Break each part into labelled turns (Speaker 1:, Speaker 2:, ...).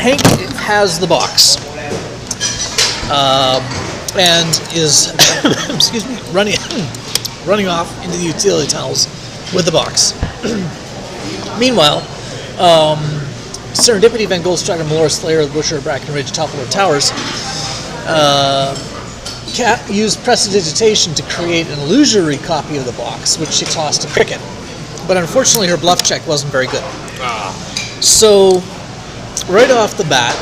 Speaker 1: Hank has the box and is excuse me, running off into the utility tunnels with the box. Meanwhile, Serendipity, Van Goldstrider, Melora, Slayer, the Butcher, Brackenridge, Toppler Towers used prestidigitation to create an illusory copy of the box, which she tossed to Cricket. But unfortunately, her bluff check wasn't very good. So, right off the bat,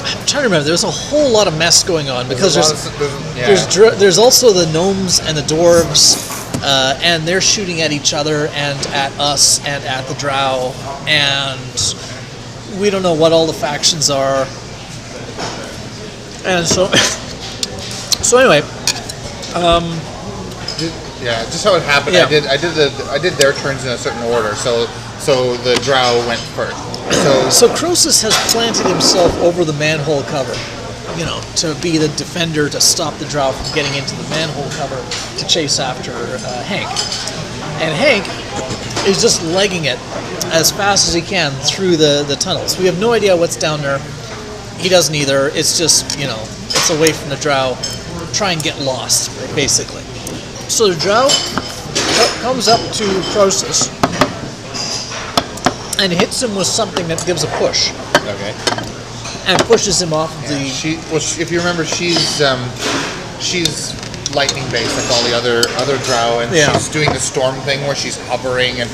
Speaker 1: I'm trying to remember, there's a whole lot of mess going on, because there's also the gnomes and the dwarves, and they're shooting at each other and at us and at the drow, and we don't know what all the factions are. And so anyway,
Speaker 2: just how it happened.
Speaker 1: Yeah.
Speaker 2: I did their turns in a certain order. So the drow went first.
Speaker 1: So Croesus has planted himself over the manhole cover, to be the defender, to stop the drow from getting into the manhole cover to chase after Hank. And Hank is just legging it as fast as he can through the tunnels. We have no idea what's down there. He doesn't either. It's just, it's away from the drow. Try and get lost, basically. So the drow comes up to Croesus and hits him with something that gives a push.
Speaker 2: Okay.
Speaker 1: And pushes him off the...
Speaker 2: if you remember, she's lightning based like all the other drow, and she's doing the storm thing where she's hovering and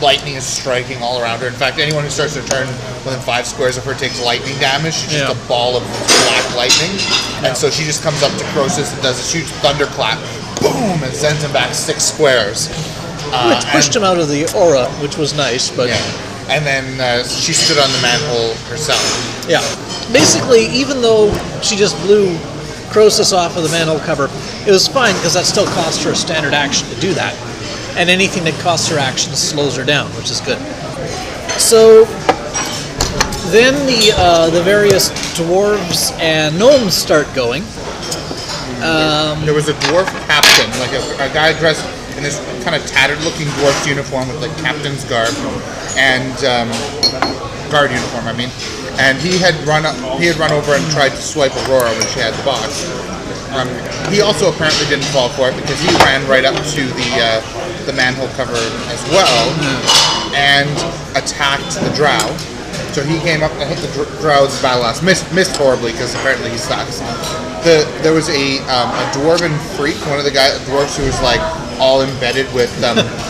Speaker 2: lightning is striking all around her. In fact, anyone who starts to turn within 5 squares of her takes lightning damage. She's just a ball of black lightning. And so she just comes up to Croesus and does a huge thunderclap, boom, and sends him back 6 squares.
Speaker 1: Which pushed him out of the aura, which was nice, but...
Speaker 2: Yeah. And then she stood on the manhole herself.
Speaker 1: Yeah. Basically, even though she just blew Croesus off of the manhole cover, it was fine, because that still cost her a standard action to do that. And anything that costs her action slows her down, which is good. So then the various dwarves and gnomes start going.
Speaker 2: There was a dwarf captain, like a guy dressed in this kind of tattered-looking dwarf's uniform with like captain's garb and guard uniform. And he had run over and tried to swipe Aurora when she had the box. He also apparently didn't fall for it, because he ran right up to the manhole cover as well and attacked the drow. So he came up and hit the drow's battle axe. Missed horribly, because apparently he sucks. There was a dwarven freak, one of the dwarves who was like all embedded with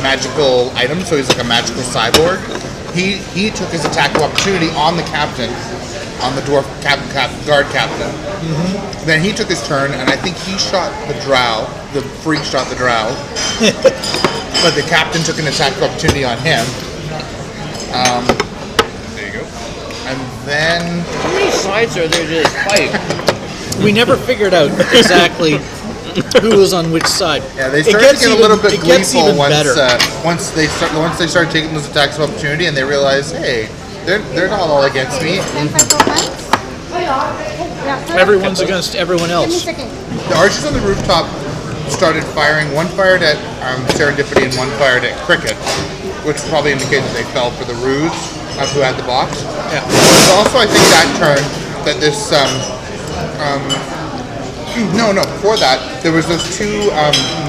Speaker 2: magical items, so he's like a magical cyborg. He took his attack of opportunity on the captain, on the dwarf guard captain. Mm-hmm. Then he took his turn, and I think he shot the drow. The freak shot the drow, but the captain took an attack of opportunity on him. There you go. And then
Speaker 3: how many sides are there to this fight?
Speaker 1: We never figured out exactly who was on which side.
Speaker 2: Yeah, they started to get a little bit gleeful once they started taking those attacks of opportunity, and they realized, hey, they're not all against me.
Speaker 1: Everyone's against everyone else.
Speaker 2: The archers on the rooftop started firing. One fired at Serendipity and one fired at Cricket, which probably indicated that they fell for the ruse of who had the box.
Speaker 1: Yeah.
Speaker 2: But also, I think that turned that this before that there was those 2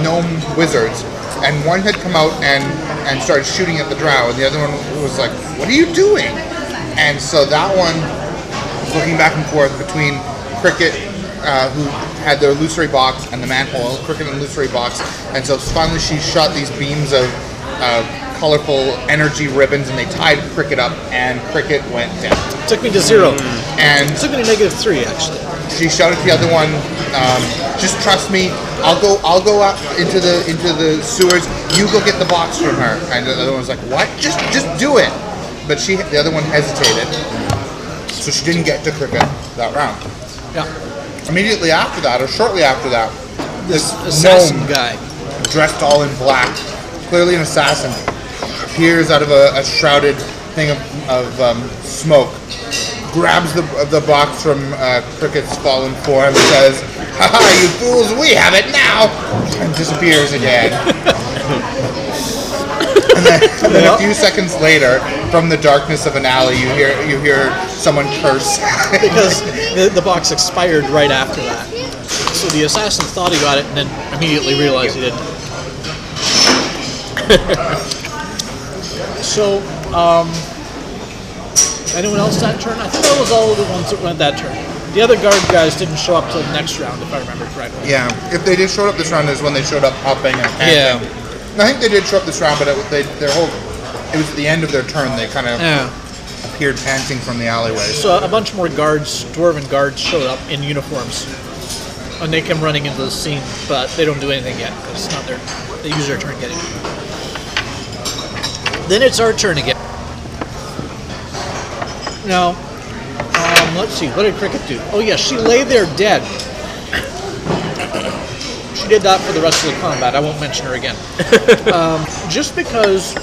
Speaker 2: gnome wizards, and one had come out and started shooting at the drow, and the other one was like, "What are you doing?" And so that one was looking back and forth between Cricket, who had the illusory box, and the manhole. Cricket and illusory box, and so finally she shot these beams of colorful energy ribbons, and they tied Cricket up, and Cricket went down.
Speaker 1: Took me to 0.
Speaker 2: And
Speaker 1: it took me to -3, actually.
Speaker 2: She shouted to the other one, "Just trust me. I'll go out into the sewers. You go get the box from her." And the other one was like, "What? Just do it." But the other one hesitated, so she didn't get to Cricket that round.
Speaker 1: Yeah.
Speaker 2: Immediately after that, or shortly after that, this
Speaker 1: assassin guy,
Speaker 2: dressed all in black, clearly an assassin, appears out of a shrouded thing of smoke, grabs the box from Cricket's fallen form, and says, "Ha-ha, you fools, we have it now!" and disappears again. and then a few seconds later, from the darkness of an alley, you hear someone curse.
Speaker 1: Because the box expired right after that. So the assassin thought he got it and then immediately realized he didn't. So, anyone else that turn? I think that was all of the ones that went that turn. The other guard guys didn't show up till the next round, if I remember correctly.
Speaker 2: Yeah, if they did show up this round is when they showed up hopping and panting.
Speaker 1: Yeah.
Speaker 2: I think they did show up this round, but it was at the end of their turn. They kind of appeared panting from the alleyway.
Speaker 1: So a bunch more guards, dwarven guards, showed up in uniforms, and they come running into the scene, but they don't do anything yet because it's not their. They use their turn getting. Then it's our turn again. Now, let's see. What did Cricket do? Oh yeah, she lay there dead. She did that for the rest of the combat. I won't mention her again. Just because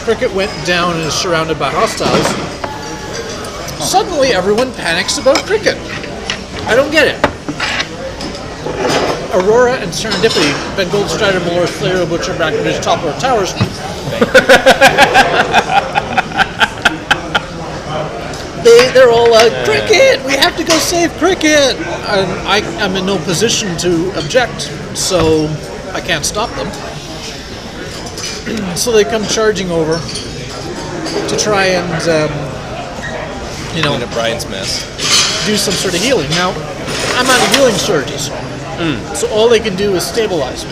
Speaker 1: Cricket went down and is surrounded by hostiles, suddenly everyone panics about Cricket. I don't get it. Aurora and Serendipity, Ben Goldstrider, Malor, Slayer, Butcher, Brackenridge, Toppler, Towers. They're all like, Cricket! We have to go save Cricket! And I'm in no position to object, so I can't stop them. So they come charging over to try and,
Speaker 4: Clean up Brian's mess.
Speaker 1: do some sort of healing. Now, I'm out of healing surges, so all they can do is stabilize me.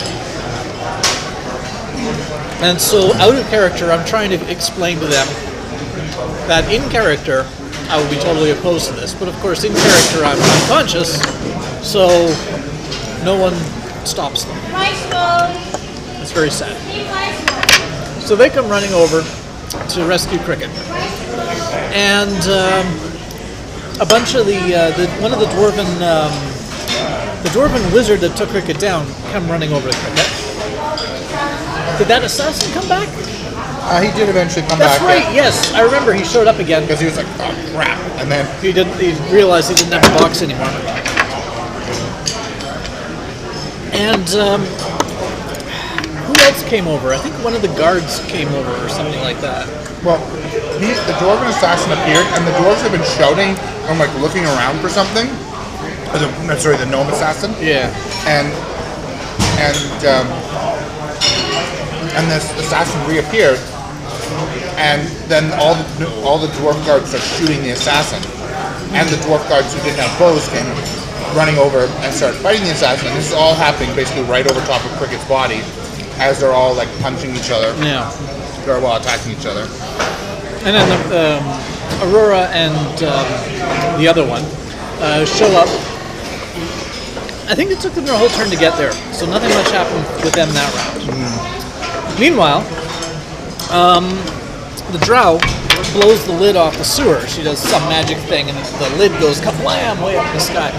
Speaker 1: And so, out of character, I'm trying to explain to them that in character, I would be totally opposed to this. But of course, in character, I'm unconscious, so no one stops them. It's very sad. So they come running over to rescue Cricket. And a bunch of one of the dwarven wizard that took Cricket down come running over to Cricket. Did that assassin come back?
Speaker 2: He did eventually come
Speaker 1: That's
Speaker 2: back.
Speaker 1: right, yes. I remember he showed up again.
Speaker 2: Because he was like, oh crap. And then
Speaker 1: He realized he didn't have a box anymore. And who else came over? I think one of the guards came over or something like that.
Speaker 2: well, the dwarven assassin appeared, and the dwarves have been shouting and like looking around for something. Sorry, the gnome assassin.
Speaker 1: Yeah.
Speaker 2: And this assassin reappeared, and then all the dwarf guards start shooting the assassin, and the dwarf guards who didn't have bows came running over and started fighting the assassin. And this is all happening basically right over top of Cricket's body, as they're all like punching each other.
Speaker 1: Yeah.
Speaker 2: They're all attacking each other.
Speaker 1: And then Aurora and the other one show up. I think it took them their whole turn to get there, so nothing much happened with them that round. Meanwhile, the drow blows the lid off the sewer. She does some magic thing, and the lid goes kablam way up in the sky.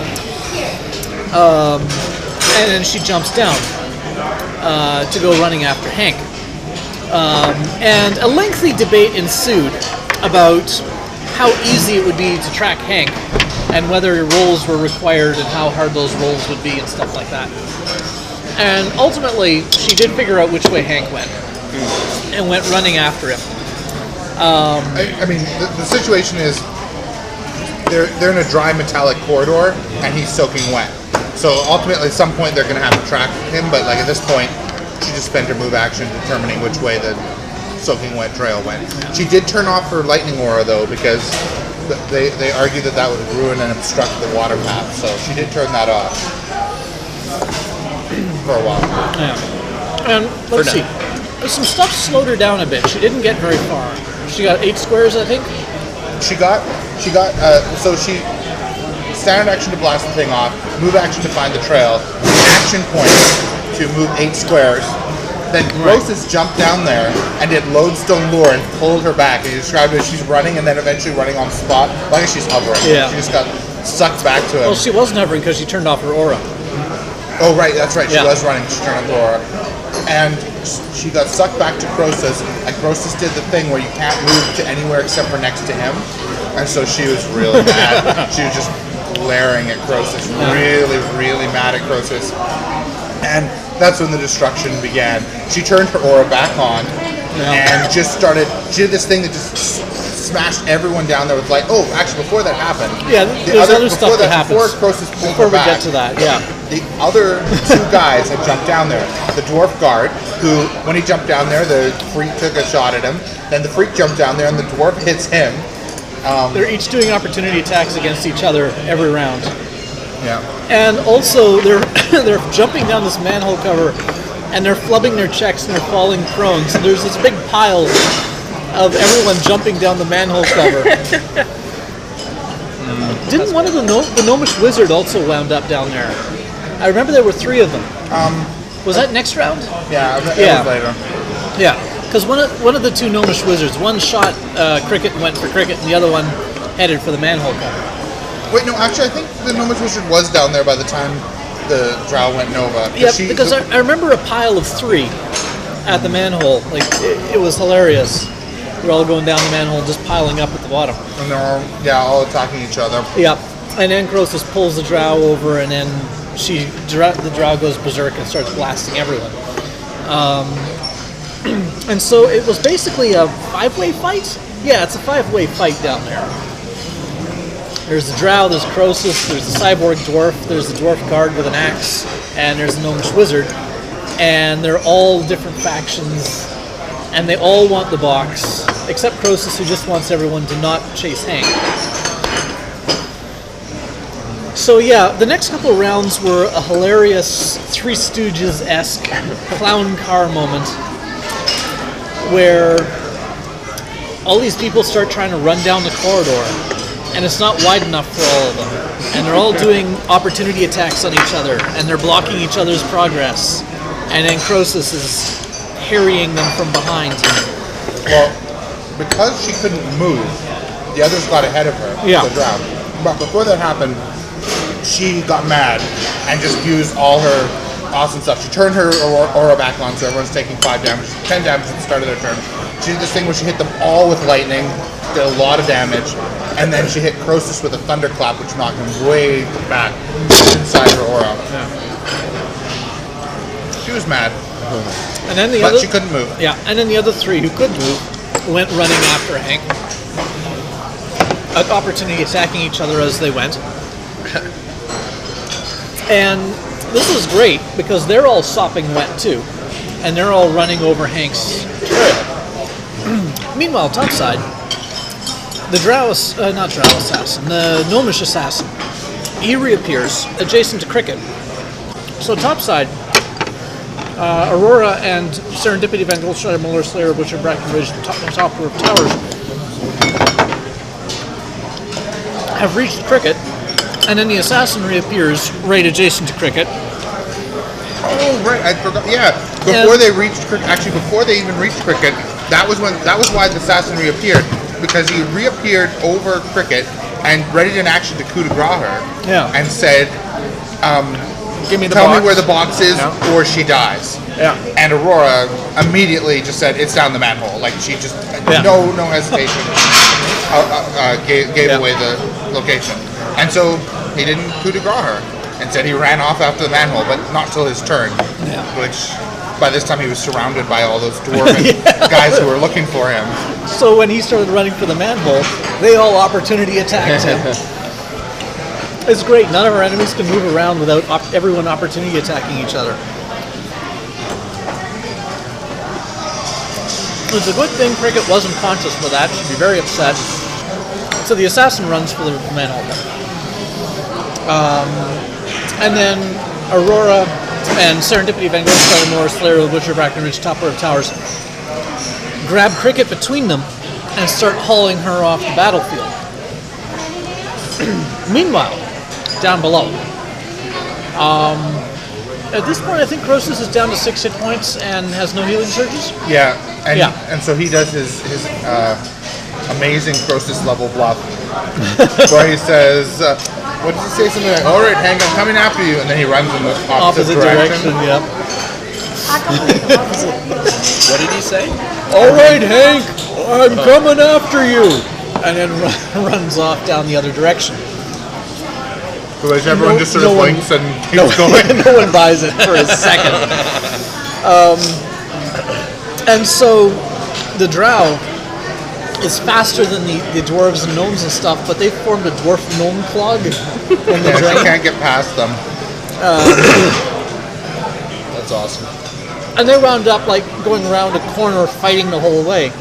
Speaker 1: And then she jumps down to go running after Hank. And a lengthy debate ensued about how easy it would be to track Hank and whether rolls were required and how hard those rolls would be and stuff like that. And ultimately, she did figure out which way Hank went and went running after him.
Speaker 2: I mean, the situation is they're in a dry metallic corridor, and he's soaking wet. So ultimately, at some point, they're going to have to track him. But like at this point, she just spent her move action determining which way the soaking wet trail went. She did turn off her lightning aura though, because they argued that would ruin and obstruct the water path. So she did turn that off for a while.
Speaker 1: Yeah. And let's see. Some stuff slowed her down a bit. She didn't get very far. She got 8 squares, I think.
Speaker 2: She got so she standard action to blast the thing off, move action to find the trail, action point to move 8 squares. Then Grosis jumped down there and did lodestone lure and pulled her back. And he described it as she's running and then eventually running on the spot, like she's hovering.
Speaker 1: Yeah.
Speaker 2: She just got sucked back to him.
Speaker 1: Well, she wasn't hovering because she turned off her aura.
Speaker 2: Oh, right, that's right. She
Speaker 1: Yeah.
Speaker 2: was running. She turned off the aura. And she got sucked back to Croesus, and Croesus did the thing where you can't move to anywhere except for next to him. And so she was really mad. She was just glaring at Croesus, really, really mad at Croesus. And that's when the destruction began. She turned her aura back on and just started, she did this thing that just smashed everyone down there with light. Oh, actually, before that happened,
Speaker 1: Yeah, there's other stuff that happens.
Speaker 2: Before Croesus pulled
Speaker 1: Before
Speaker 2: her
Speaker 1: we
Speaker 2: back,
Speaker 1: get to that, yeah.
Speaker 2: the other two guys had jumped down there. The dwarf guard, who, when he jumped down there, the freak took a shot at him. Then the freak jumped down there, and the dwarf hits him.
Speaker 1: They're each doing opportunity attacks against each other every round.
Speaker 2: Yeah.
Speaker 1: And also, they're jumping down this manhole cover, and they're flubbing their checks, and they're falling prone. So there's this big pile of everyone jumping down the manhole cover. Didn't one of the gnomish wizard also wound up down there? I remember there were 3 of them. Was that next round?
Speaker 2: Yeah, it
Speaker 1: Yeah.
Speaker 2: was later.
Speaker 1: Yeah, because one of the 2 gnomish wizards, one shot Cricket and went for Cricket, and the other one headed for the manhole cover.
Speaker 2: Wait, no, actually, I think the Gnomish Wizard was down there by the time the drow went Nova.
Speaker 1: Yeah, because I remember a pile of 3 at the manhole. Like, it was hilarious. We're all going down the manhole, just piling up at the bottom.
Speaker 2: And they're all attacking each other.
Speaker 1: Yeah, and then Croesus pulls the drow over, and then the drow goes berserk and starts blasting everyone. And so it was basically a 5-way fight? Yeah, it's a 5-way fight down there. There's the drow, there's Croesus, there's the cyborg dwarf, there's the dwarf guard with an axe, and there's the gnomish wizard. And they're all different factions, and they all want the box, except Croesus, who just wants everyone to not chase Hank. So yeah, the next couple of rounds were a hilarious Three Stooges-esque clown car moment, where all these people start trying to run down the corridor, and it's not wide enough for all of them. And they're all doing opportunity attacks on each other, and they're blocking each other's progress. And then Croesus is harrying them from behind.
Speaker 2: Well, because she couldn't move, the others got ahead of her.
Speaker 1: Yeah.
Speaker 2: The drow. But before that happened, she got mad and just used all her awesome stuff. She turned her aura back on, so everyone's taking 5 damage, 10 damage at the start of their turn. She did this thing where she hit them all with lightning, did a lot of damage, and then she hit Croesus with a thunderclap, which knocked him way back inside her aura.
Speaker 1: Yeah.
Speaker 2: She was mad,
Speaker 1: And then
Speaker 2: but she couldn't move.
Speaker 1: Yeah, and then the other 3 who could move went running after Hank, at opportunity attacking each other as they went. And this is great because they're all sopping wet too, and they're all running over Hank's trail. Meanwhile, topside, the the gnomish assassin, he reappears adjacent to Cricket. So topside, Aurora and Serendipity, Van Goldstrider, Muller, Slayer, Butcher, Brackenridge, Top of Towers have reached Cricket, and then the assassin reappears right adjacent to Cricket.
Speaker 2: Oh right, I forgot. Yeah, before they reached Cricket, actually before they even reached Cricket, that was why the assassin reappeared, because he reappeared over Cricket and readied an action to coup de grace her.
Speaker 1: Yeah.
Speaker 2: And said,
Speaker 1: Give me the
Speaker 2: "Tell
Speaker 1: box.
Speaker 2: me where the box is,
Speaker 1: Yeah.
Speaker 2: or she dies."
Speaker 1: Yeah.
Speaker 2: And Aurora immediately just said, "It's down the manhole." Like she just no hesitation gave away the location, and so he didn't coup de grace her. Instead, he ran off after the manhole, but not till his turn.
Speaker 1: Yeah.
Speaker 2: Which, by this time, he was surrounded by all those dwarven guys who were looking for him.
Speaker 1: So when he started running for the manhole, they all opportunity attacked him. It's great. None of our enemies can move around without everyone opportunity attacking each other. It's a good thing Cricket wasn't conscious for that. She'd be very upset. So the assassin runs for the manhole. And then Aurora and Serendipity, Van Goldstrider, Muller, Slayer, the Butcher, Brackenridge, Topper of Towers grab Cricket between them and start hauling her off the battlefield. Meanwhile, down below, at this point I think Croesus is down to 6 hit points and has no healing surges.
Speaker 2: Yeah, and
Speaker 1: Yeah.
Speaker 2: and so he does his amazing Croesus level bluff, where he says, "What does he say? Something like, 'All right, Hank, I'm coming after you,' and then he runs in the opposite direction.
Speaker 1: Yep.
Speaker 4: What did he say?
Speaker 1: All right, Hank, I'm coming after you, and then runs off down the other direction.
Speaker 2: So everyone just sort of blinks and keeps going.
Speaker 1: No one buys it for a second. And so the drow is faster than the dwarves and gnomes and stuff, but they formed a dwarf gnome clog in the
Speaker 2: Yeah,
Speaker 1: drain.
Speaker 2: she can't get past them.
Speaker 4: That's awesome.
Speaker 1: And they wound up like going around a corner fighting the whole way.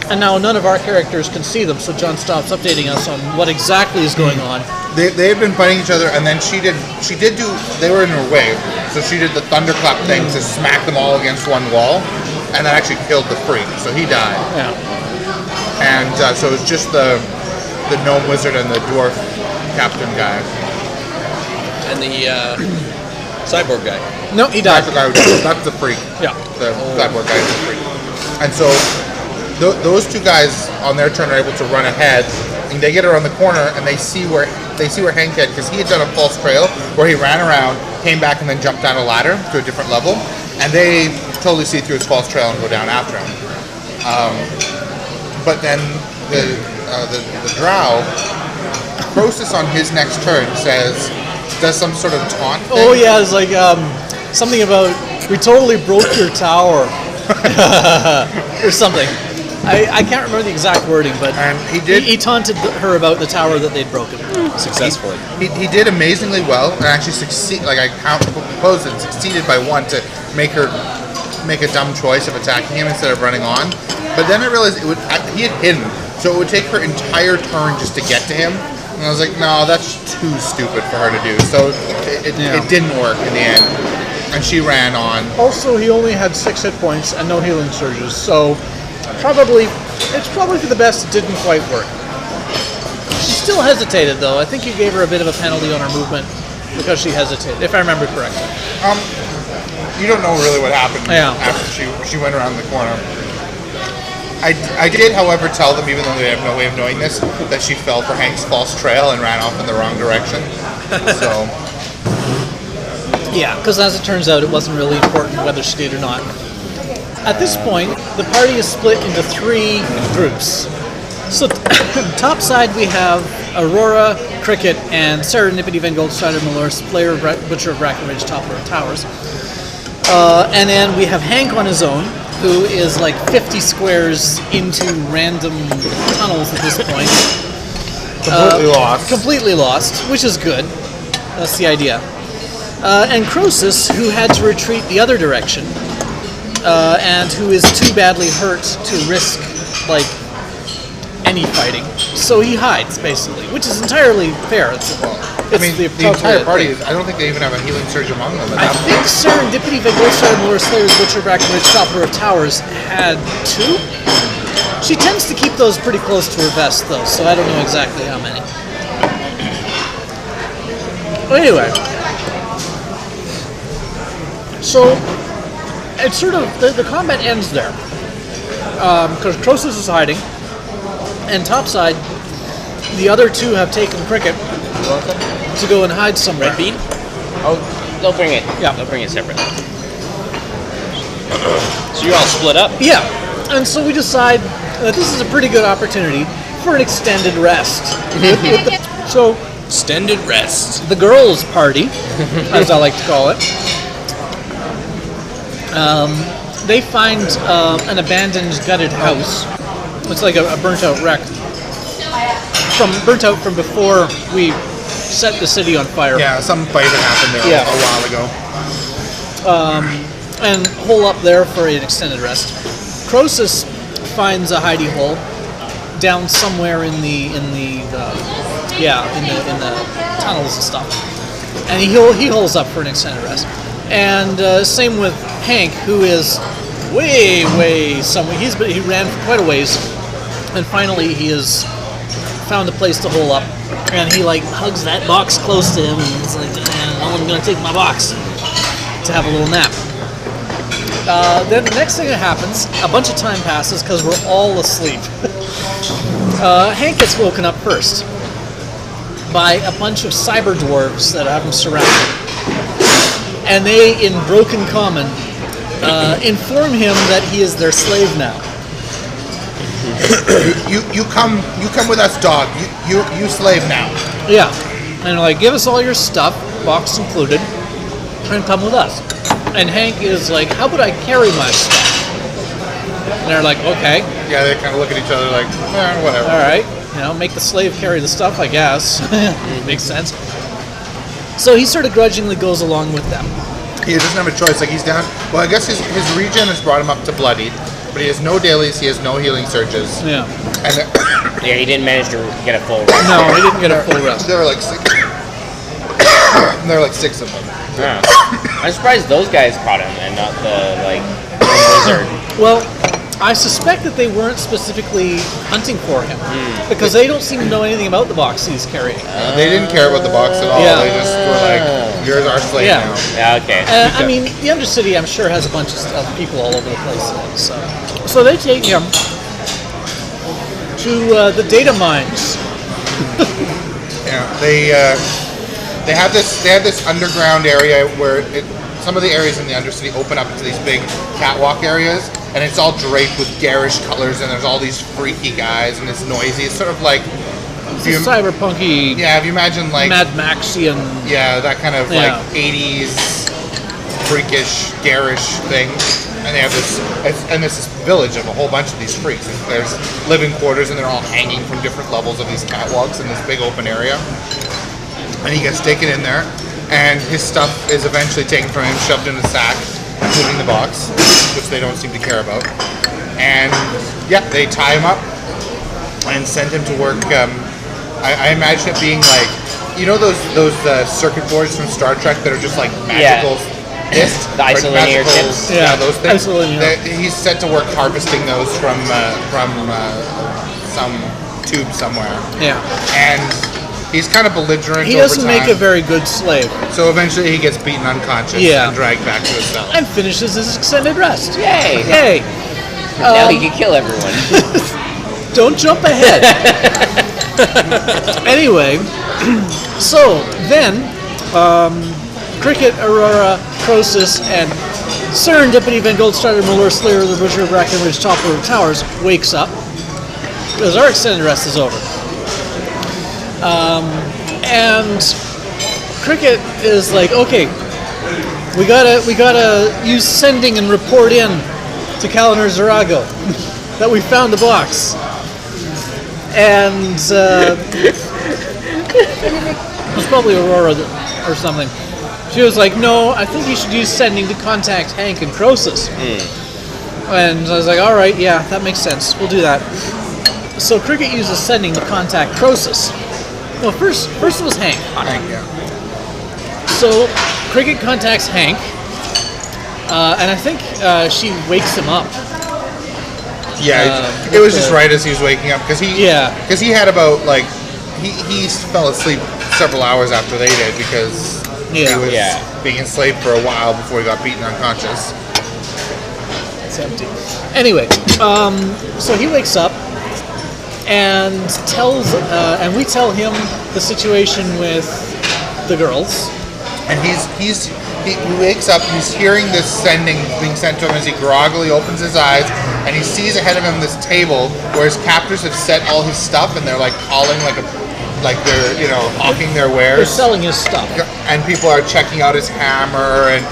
Speaker 1: And now none of our characters can see them, so John stops updating us on what exactly is going on.
Speaker 2: They had been fighting each other, and then she did do. They were in her way, so she did the thunderclap thing to smack them all against one wall, and that actually killed the freak. So he died.
Speaker 1: Yeah.
Speaker 2: And so it was just the gnome wizard and the dwarf captain guy.
Speaker 4: And the cyborg guy.
Speaker 1: No, he died.
Speaker 2: That's the freak.
Speaker 1: Yeah.
Speaker 2: The cyborg guy is the freak. And so those two guys on their turn are able to run ahead, and they get around the corner and they see where Hank had, because he had done a false trail where he ran around, came back, and then jumped down a ladder to a different level, and they totally see through his false trail and go down after him. But then the drow, Croesus on his next turn does some sort of taunt thing.
Speaker 1: Oh yeah, it's like something about we totally broke your tower or something. I can't remember the exact wording, but he taunted her about the tower that they'd broken
Speaker 4: Successfully.
Speaker 2: He did amazingly well, and actually succeeded by one to make a dumb choice of attacking him instead of running on. But then I realized he had hidden, so it would take her entire turn just to get to him. And I was like, no, that's too stupid for her to do. So it didn't work in the end, and she ran on.
Speaker 1: Also, he only had 6 hit points and no healing surges, so it's probably for the best it didn't quite work. She still hesitated, though. I think you gave her a bit of a penalty on her movement because she hesitated, if I remember correctly.
Speaker 2: You don't know really what happened after she went around the corner. I did, however, tell them, even though they have no way of knowing this, that she fell for Hank's false trail and ran off in the wrong direction. So
Speaker 1: yeah, because as it turns out, it wasn't really important whether she did or not. At this point, the party is split into 3 groups. So, top side we have Aurora, Cricket, and Serendipity, Van Goldstrider, Malores, Player, Butcher of Brackenridge, Toppler of Towers. And then we have Hank on his own, who is like 50 squares into random tunnels at this point. Completely lost, which is good. That's the idea. And Croesus, who had to retreat the other direction, and who is too badly hurt to risk, like, any fighting. So he hides, basically, which is entirely fair. It's
Speaker 2: the entire party, I don't think they even have a healing surge among them.
Speaker 1: I think Serendipity, Van Goldstrider, Malores, Slayers, Butcher, Brackenridge, Toppler of Towers had 2. She tends to keep those pretty close to her vest, though, so I don't know exactly how many. Anyway. So, it's sort of, the combat ends there. Because Croesus is hiding, and topside, the other 2 have taken Cricket to go and hide somewhere.
Speaker 3: Red bean? Oh, they'll bring it.
Speaker 1: Yeah.
Speaker 3: They'll bring it separately. So you're all split up?
Speaker 1: Yeah, and so we decide that this is a pretty good opportunity for an extended rest. So,
Speaker 4: Extended rest.
Speaker 1: the girls' party, as I like to call it, they find an abandoned, gutted house. It's like a burnt-out wreck. Burnt out from before we set the city on fire.
Speaker 2: Yeah, some fight that happened there a while ago.
Speaker 1: And hole up there for an extended rest. Croesus finds a hidey hole down somewhere in the tunnels and stuff, and he holes up for an extended rest. And same with Hank, who is way somewhere. He ran for quite a ways, and finally he has found a place to hole up, and he like hugs that box close to him, and he's like, I'm gonna take my box to have a little nap. Then the next thing that happens, a bunch of time passes because we're all asleep. Hank gets woken up first by a bunch of cyber dwarves that have him surrounded, and they, in broken common, inform him that he is their slave now.
Speaker 2: You come with us, dog. You slave now.
Speaker 1: Yeah, and they're like, give us all your stuff, box included, and come with us. And Hank is like, how would I carry my stuff? And they're like, okay,
Speaker 2: Yeah, they kind of look at each other like, whatever.
Speaker 1: all right, make the slave carry the stuff, I guess. Makes sense. So he sort of grudgingly goes along with them.
Speaker 2: He doesn't have a choice. Like, he's down. Well, I guess his regen has brought him up to bloodied, but he has no dailies. He has no healing surges.
Speaker 1: Yeah.
Speaker 2: And
Speaker 3: Yeah, he didn't manage to get a full rest.
Speaker 1: No, he didn't get a full rest.
Speaker 2: there were like 6. There were like 6 of them.
Speaker 3: Yeah. I'm surprised those guys caught him and not the wizard.
Speaker 1: Well, I suspect that they weren't specifically hunting for him because they don't seem to know anything about the box he's carrying.
Speaker 2: They didn't care about the box at all.
Speaker 1: Yeah.
Speaker 2: They just were like, "You're our slave
Speaker 1: Yeah.
Speaker 2: now."
Speaker 3: Yeah, okay.
Speaker 1: I mean, the Undercity, I'm sure, has a bunch of people all over the place. So they take him to the data mines.
Speaker 2: Yeah, they have this underground area where some of the areas in the Undercity open up into these big catwalk areas, and it's all draped with garish colors, and there's all these freaky guys, and it's noisy. It's sort of like
Speaker 1: Cyberpunky,
Speaker 2: yeah, if you imagine like
Speaker 1: Mad Maxian.
Speaker 2: yeah, that kind of like 80s freakish, garish thing. And they have this village of a whole bunch of these freaks. There's living quarters, and they're all hanging from different levels of these catwalks in this big open area. And he gets taken in there, and his stuff is eventually taken from him, shoved in a sack, including the box, which they don't seem to care about. And yeah, they tie him up and send him to work. I imagine it being like, those circuit boards from Star Trek that are just like magical.
Speaker 3: The isolinear tips.
Speaker 2: Yeah, those things. He's set to work harvesting those from some tube somewhere.
Speaker 1: Yeah.
Speaker 2: And he's kind of belligerent.
Speaker 1: He doesn't make a very good slave.
Speaker 2: So eventually he gets beaten unconscious and dragged back to his cell.
Speaker 1: And finishes his extended rest.
Speaker 3: Yay!
Speaker 1: Yay!
Speaker 3: Now he can kill everyone.
Speaker 1: Don't jump ahead. Anyway, so then Cricket, Aurora, Croesus, and Serendipity, Van Goldstrider, Muller, Slayer, the Butcher, Brackenridge, Toppler of Towers wakes up because our extended rest is over. And Cricket is like, okay, we gotta use sending and report in to Kalinar Zarago that we found the box. And it was probably Aurora or something. She was like, no, I think you should use sending to contact Hank and Croesus. And I was like, all right, yeah, that makes sense. We'll do that. So Cricket uses sending to contact Croesus. No, first it was Hank.
Speaker 2: Hank, yeah.
Speaker 1: So Cricket contacts Hank, and I think she wakes him up.
Speaker 2: Yeah, it was just right as he was waking up because he had about like he fell asleep several hours after they did because he was being enslaved for a while before he got beaten unconscious.
Speaker 1: It's empty. Anyway, so he wakes up and and we tell him the situation with the girls.
Speaker 2: And he wakes up, he's hearing this sending being sent to him as he groggily opens his eyes, and he sees ahead of him this table where his captors have set all his stuff, and they're like calling like they're hawking their wares.
Speaker 1: They're selling his stuff.
Speaker 2: And people are checking out his hammer and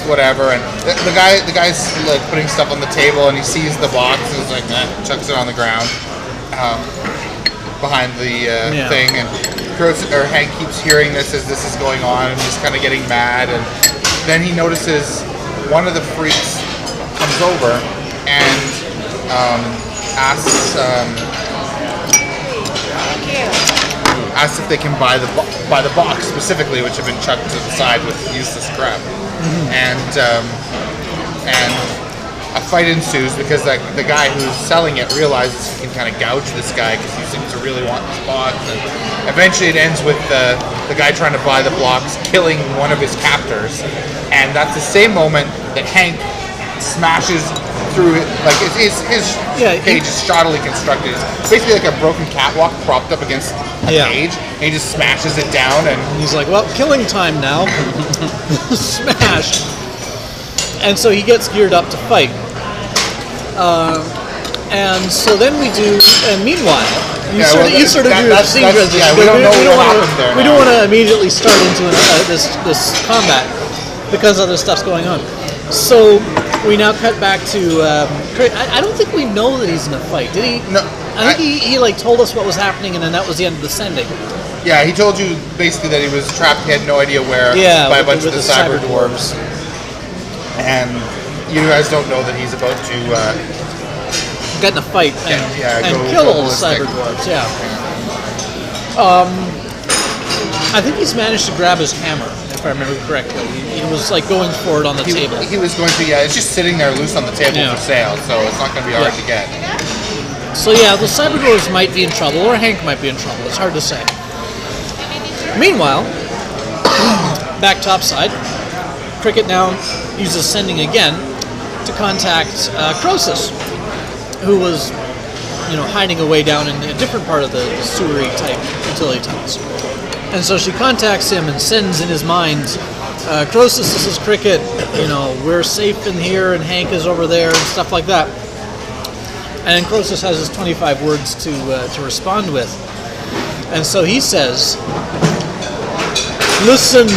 Speaker 2: whatever, and the guy's like putting stuff on the table, and he sees the box and is like, chucks it on the ground behind the thing, and Hank keeps hearing this as this is going on, and he's kind of getting mad, and then he notices one of the freaks comes over and asks if they can buy the box specifically, which had been chucked to the side with useless scrap, and a fight ensues because the guy who's selling it realizes he can kind of gouge this guy because he seems to really want this box, and eventually it ends with the guy trying to buy the blocks killing one of his captors, and that's the same moment that Hank smashes through it. Like his cage is shoddily constructed. It's basically like a broken catwalk propped up against a cage, and he just smashes it down, and
Speaker 1: he's like, well, killing time now. Smash. And so he gets geared up to fight. And so then we do, and meanwhile, you sort of do a scene transition.
Speaker 2: Yeah, we don't know what happened there.
Speaker 1: We don't want to immediately start into this combat because other stuff's going on. So We now cut back to. I don't think we know that he's in a fight. Did he?
Speaker 2: No.
Speaker 1: I think he like told us what was happening, and then that was the end of the sending.
Speaker 2: Yeah, he told you basically that he was trapped. He had no idea where.
Speaker 1: Yeah,
Speaker 2: by a
Speaker 1: with
Speaker 2: bunch of the cyber dwarves. And you guys don't know that he's about to
Speaker 1: get in a fight and kill all the cyber dwarves. Yeah. I think he's managed to grab his hammer, if I remember correctly. He was like going for it on the table.
Speaker 2: He was going to. Yeah, it's just sitting there loose on the table for sale, so it's not going to be hard to get.
Speaker 1: So yeah, the cyber dwarves might be in trouble, or Hank might be in trouble. It's hard to say. Meanwhile, back topside, Cricket now uses sending again to contact Croesus, who was, hiding away down in a different part of the sewery type utility tunnels. And so she contacts him and sends in his mind, Croesus, this is Cricket, we're safe in here and Hank is over there and stuff like that. And then Croesus has his 25 words to respond with. And so he says, listen,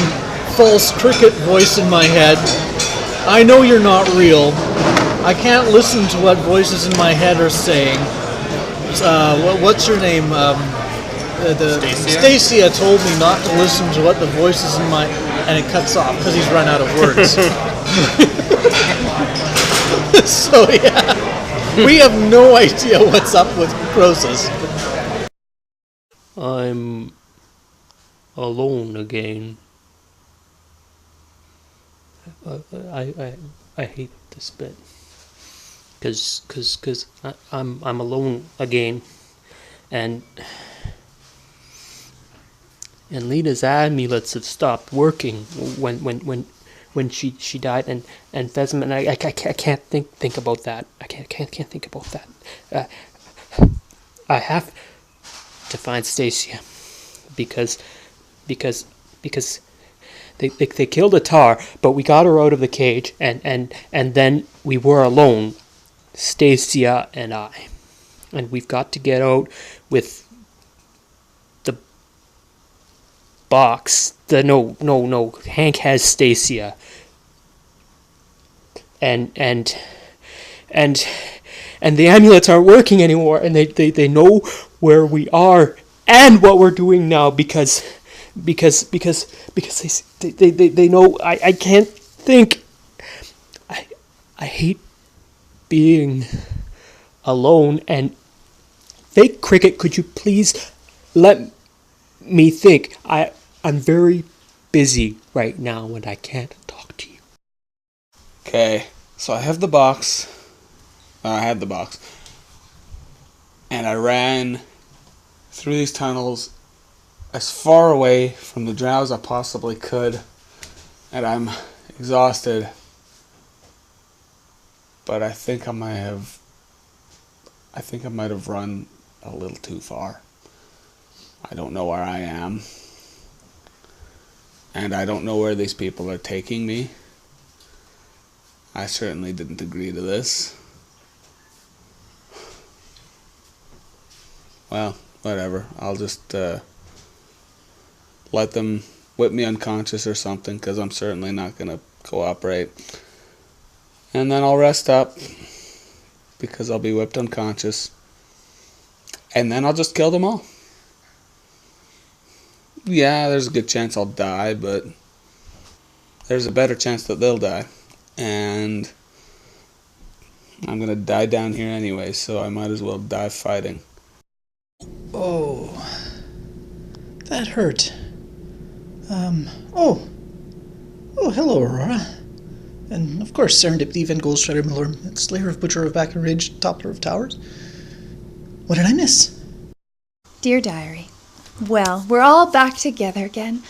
Speaker 1: false Cricket voice in my head, I know you're not real. I can't listen to what voices in my head are saying. What's your name? Stacia told me not to listen to what the voices in my... And it cuts off because he's run out of words. So yeah, we have no idea what's up with Croesus.
Speaker 5: I'm alone again. I hate this bit. Cause I'm alone again, and Lena's amulets have stopped working when she died, and Fesman, I can't think about that. I can't think about that. I have to find Stacia because they killed Atar, but we got her out of the cage, and then we were alone, Stacia and I, and we've got to get out with the box. No. Hank has Stacia, and the amulets aren't working anymore, and they know where we are and what we're doing now because they know I can't think. I hate being alone, and fake Cricket, could you please let me think? I'm very busy right now and I can't talk to you.
Speaker 6: Okay, so I have the box. I had the box. And I ran through these tunnels as far away from the drow as I possibly could. And I'm exhausted. But I think I might have run a little too far. I don't know where I am. And I don't know where these people are taking me. I certainly didn't agree to this. Well, whatever. I'll just let them whip me unconscious or something, because I'm certainly not going to cooperate. And then I'll rest up, because I'll be whipped unconscious. And then I'll just kill them all. Yeah, there's a good chance I'll die, but there's a better chance that they'll die. And I'm going to die down here anyway, so I might as well die fighting.
Speaker 7: Oh, that hurt. Oh, hello, Aurora. And of course, Serendipity, Van Goldstrider, Miller, Slayer of Butcher of Back and Ridge, Toppler of Towers. What did I miss?
Speaker 8: Dear Diary, well, we're all back together again.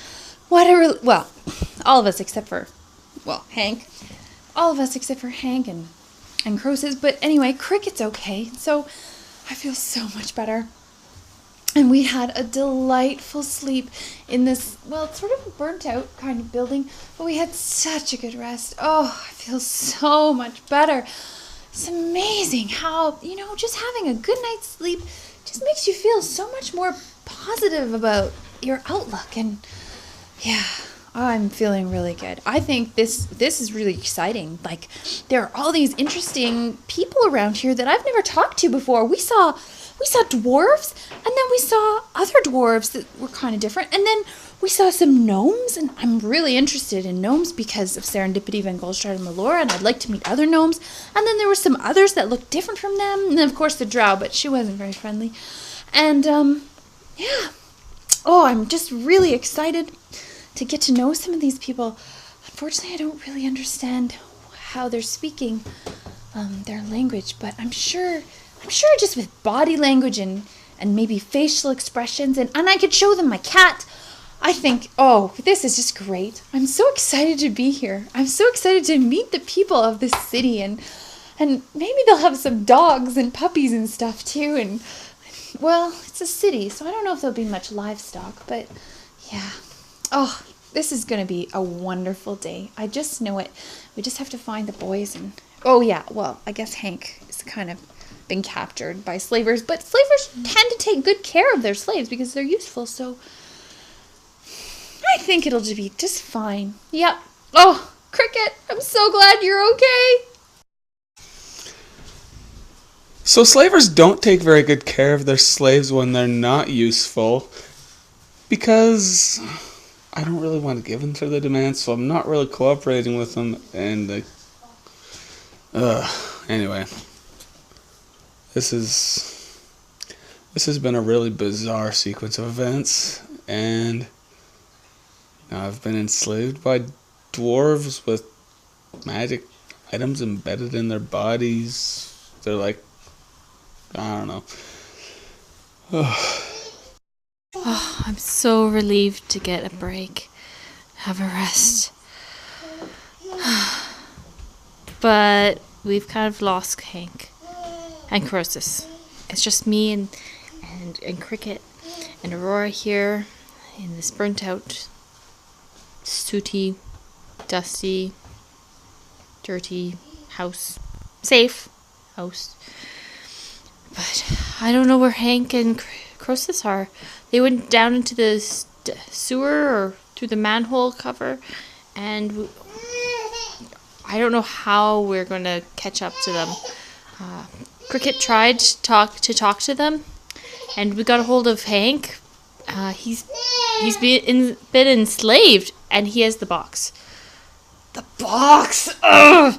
Speaker 8: Well, all of us except for, Hank. All of us except for Hank and Croesus. But anyway, Cricket's okay, so I feel so much better. And we had a delightful sleep in this, it's sort of a burnt out kind of building, but we had such a good rest. Oh, I feel so much better. It's amazing how, just having a good night's sleep just makes you feel so much more positive about your outlook. And yeah, I'm feeling really good. I think this is really exciting. Like, there are all these interesting people around here that I've never talked to before. We saw dwarves, and then we saw other dwarves that were kind of different, and then we saw some gnomes, and I'm really interested in gnomes because of Serendipity, Van Goldstraat, and Melora, and I'd like to meet other gnomes. And then there were some others that looked different from them, and then of course the drow, but she wasn't very friendly. And yeah. Oh, I'm just really excited to get to know some of these people. Unfortunately, I don't really understand how they're speaking their language, but I'm sure just with body language and maybe facial expressions, and I could show them my cat. I think, oh, this is just great. I'm so excited to be here. I'm so excited to meet the people of this city, and maybe they'll have some dogs and puppies and stuff too, and well, it's a city, so I don't know if there'll be much livestock, but yeah. Oh, this is going to be a wonderful day. I just know it. We just have to find the boys and... Oh, yeah, well, I guess Hank is kind of been captured by slavers, but slavers tend to take good care of their slaves because they're useful, so I think it'll be just fine. Yep. Oh, Cricket, I'm so glad you're okay.
Speaker 6: So slavers don't take very good care of their slaves when they're not useful, because I don't really want to give in to the demands, so I'm not really cooperating with them, and anyway, this has been a really bizarre sequence of events, and now I've been enslaved by dwarves with magic items embedded in their bodies. They're like, I don't know.
Speaker 9: Oh, I'm so relieved to get a break. Have a rest. But we've kind of lost Hank and Croesus. It's just me and Cricket and Aurora here in this burnt out, sooty, dusty, dirty house. Safe house. But I don't know where Hank and Croesus are. They went down into the sewer or through the manhole cover, and I don't know how we're going to catch up to them. Cricket tried to talk to them, and we got a hold of Hank. He's been enslaved, and he has the box. The box! Ugh!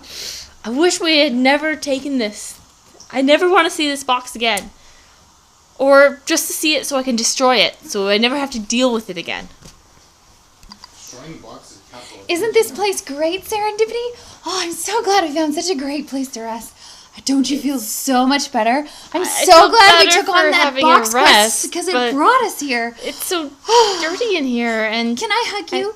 Speaker 9: I wish we had never taken this. I never want to see this box again. Or just to see it so I can destroy it, so I never have to deal with it again.
Speaker 8: Isn't this place great, Serendipity? Oh, I'm so glad we found such a great place to rest. Don't you feel so much better? I'm so glad we took on that box quest because it brought us here.
Speaker 9: It's so dirty in here, and...
Speaker 8: Can I hug you?